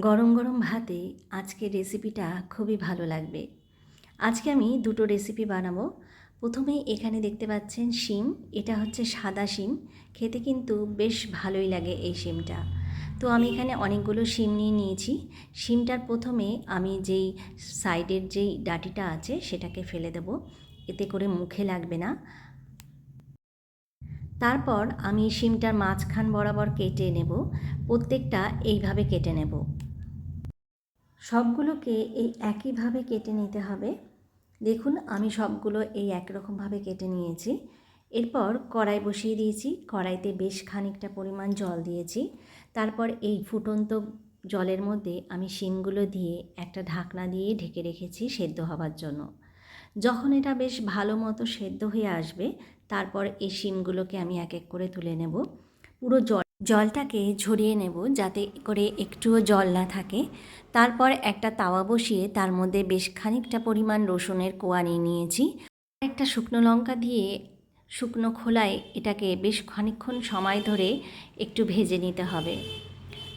গরম গরম ভাতে আজকের রেসিপিটা খুবই ভালো লাগবে। আজকে আমি দুটো রেসিপি বানাবো। প্রথমেই এখানে দেখতে পাচ্ছেন শিম। এটা হচ্ছে সাদা শিম, খেতে কিন্তু বেশ ভালোই লাগে এই শিমটা। তো আমি এখানে অনেকগুলো শিম নিয়ে নিয়েছি। শিমটার প্রথমে আমি যেই সাইডের যেই ডাঁটিটা আছে সেটাকে ফেলে দেব, এতে করে মুখে লাগবে না। তারপর আমি শিমটার মাঝখান বরাবর কেটে নেব। প্রত্যেকটা এইভাবে কেটে নেব। সবগুলোকে এই একইভাবে কেটে নিতে হবে। দেখুন আমি সবগুলো এই একরকমভাবে কেটে নিয়েছি। এরপর কড়াই বসিয়ে দিয়েছি। কড়াইতে বেশ খানিকটা পরিমাণ জল দিয়েছি। তারপর এই ফুটন্ত জলের মধ্যে আমি শিমগুলো দিয়ে একটা ঢাকনা দিয়ে ঢেকে রেখেছি সেদ্ধ হবার জন্য। যখন এটা বেশ ভালো মতো সেদ্ধ হয়ে আসবে, তারপর এই শিমগুলোকে আমি এক এক করে তুলে নেব। পুরো জলটাকে ঝরিয়ে নেব যাতে করে একটুও জল না থাকে। তারপর একটা তাওয়া বসিয়ে তার মধ্যে বেশ খানিকটা পরিমাণ রসুনের কোয়া নিয়ে নিয়েছি। একটা শুকনো লঙ্কা দিয়ে শুকনো খোলায় এটাকে বেশ খানিকক্ষণ সময় ধরে একটু ভেজে নিতে হবে।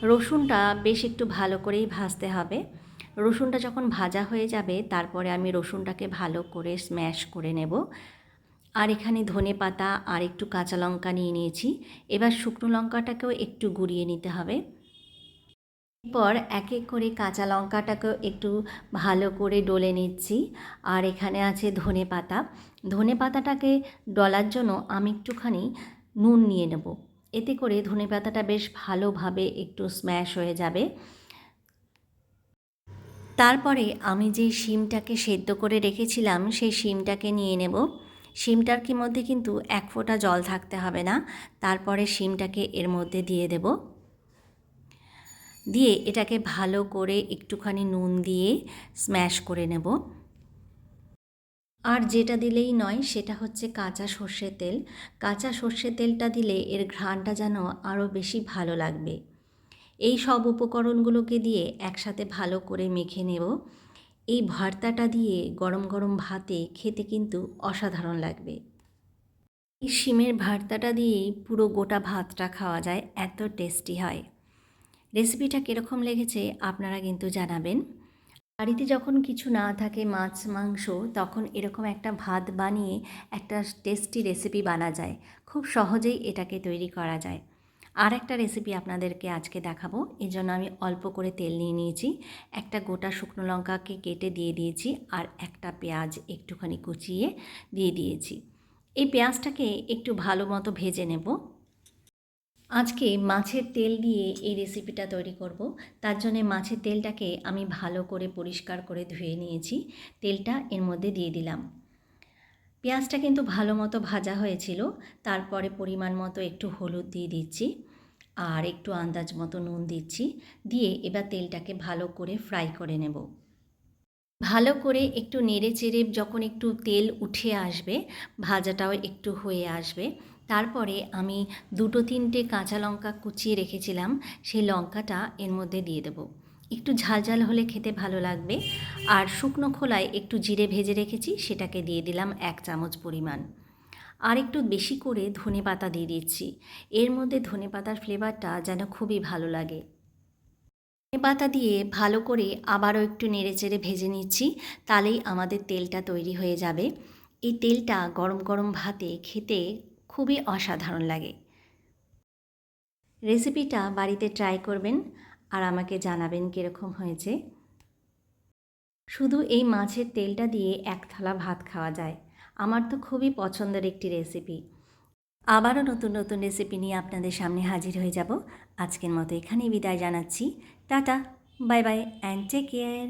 রসুনটা বেশ একটু ভালো করেই ভাজতে হবে। রসুনটা যখন ভাজা হয়ে যাবে তারপরে আমি রসুনটাকে ভালো করে স্ম্যাশ করে নেব। আর এখানে ধনেপাতা আর একটু কাঁচা লঙ্কা নিয়ে নিয়েছি। এবার শুকনো লঙ্কাটাকেও একটু গুঁড়িয়ে নিতে হবে। এরপর এক এক করে কাঁচা লঙ্কাটাকেও একটু ভালো করে ডলে নিচ্ছি। আর এখানে আছে ধনেপাতা। ধনেপাতাটাকে ডলার জন্য আমি একটুখানি নুন নিয়ে নেব। এতে করে ধনেপাতাটা বেশ ভালোভাবে একটু স্ম্যাশ হয়ে যাবে। তারপরে আমি যে শিমটাকে সেদ্ধ করে রেখেছিলাম সেই শিমটাকে নিয়ে নেব। শিমটার কি মধ্যে কিন্তু এক ফোঁটা জল থাকতে হবে না। তারপরে শিমটাকে এর মধ্যে দিয়ে দেব। দিয়ে এটাকে ভালো করে একটুখানি নুন দিয়ে স্ম্যাশ করে নেব। আর যেটা দিলেই নয় সেটা হচ্ছে কাঁচা সর্ষের তেল। কাঁচা সর্ষের তেলটা দিলে এর ঘ্রাণটা যেন আরও বেশি ভালো লাগবে। এই সব উপকরণগুলোকে দিয়ে একসাথে ভালো করে মেখে নেব। এই ভর্তাটা দিয়ে গরম গরম ভাতে খেতে কিন্তু অসাধারণ লাগবে। এই শিমের ভর্তাটা দিয়েই পুরো গোটা ভাতটা খাওয়া যায়, এত টেস্টি হয়। রেসিপিটা কীরকম লেগেছে আপনারা কিন্তু জানাবেন। বাড়িতে যখন কিছু না থাকে মাছ মাংস, তখন এরকম একটা ভাত বানিয়ে একটা টেস্টি রেসিপি বানা যায়। খুব সহজেই এটাকে তৈরি করা যায়। আর একটা রেসিপি আপনাদেরকে আজকে দেখাবো। এই জন্য আমি অল্প করে তেল নিয়ে নিয়েছি। একটা গোটা শুকনো লঙ্কাকে কেটে দিয়ে দিয়েছি আর একটা পেঁয়াজ একটুখানি কুচিয়ে দিয়ে দিয়েছি। এই পেঁয়াজটাকে একটু ভালো মতো ভেজে নেব। আজকে মাছের তেল দিয়ে এই রেসিপিটা তৈরি করব। তার জন্যে মাছের তেলটাকে আমি ভালো করে পরিষ্কার করে ধুয়ে নিয়েছি। তেলটা এর মধ্যে দিয়ে দিলাম। পেঁয়াজটা কিন্তু ভালো মতো ভাজা হয়েছিল। তারপরে পরিমাণ মতো একটু হলুদ দিয়ে দিচ্ছি আর একটু আন্দাজ মতো নুন দিচ্ছি। দিয়ে এবার তেলটাকে ভালো করে ফ্রাই করে নেব। ভালো করে একটু নেড়ে চেড়ে যখন একটু তেল উঠে আসবে, ভাজাটাও একটু হয়ে আসবে, তারপরে আমি দুটো তিনটে কাঁচা লঙ্কা কুচিয়ে রেখেছিলাম, সেই লঙ্কাটা এর মধ্যে দিয়ে দেবো। একটু ঝাল ঝাল হলে খেতে ভালো লাগবে। আর শুকনো খোলায় একটু জিরে ভেজে রেখেছি, সেটাকে দিয়ে দিলাম 1 চামচ পরিমাণ। আর একটু বেশি করে ধনেপাতা দিয়ে দিচ্ছি। এর মধ্যে ধনেপাতার ফ্লেভারটা যেন খুবই ভালো লাগে। ধনেপাতা দিয়ে ভালো করে আবারও একটু নেড়েচেড়ে ভেজে নিচ্ছি, তাহলেই আমাদের তেলটা তৈরি হয়ে যাবে। এই তেলটা গরম গরম ভাতে খেতে খুবই অসাধারণ লাগে। রেসিপিটা বাড়িতে ট্রাই করবেন আর আমাকে জানাবেন কীরকম হয়েছে। শুধু এই মাছের তেলটা দিয়ে এক থালা ভাত খাওয়া যায়। আমার তো খুবই পছন্দের একটি রেসিপি। আবারও নতুন নতুন রেসিপি নিয়ে আপনাদের সামনে হাজির হয়ে যাব। আজকের মতো এখানেই বিদায় জানাচ্ছি। Tata, bye bye and take care.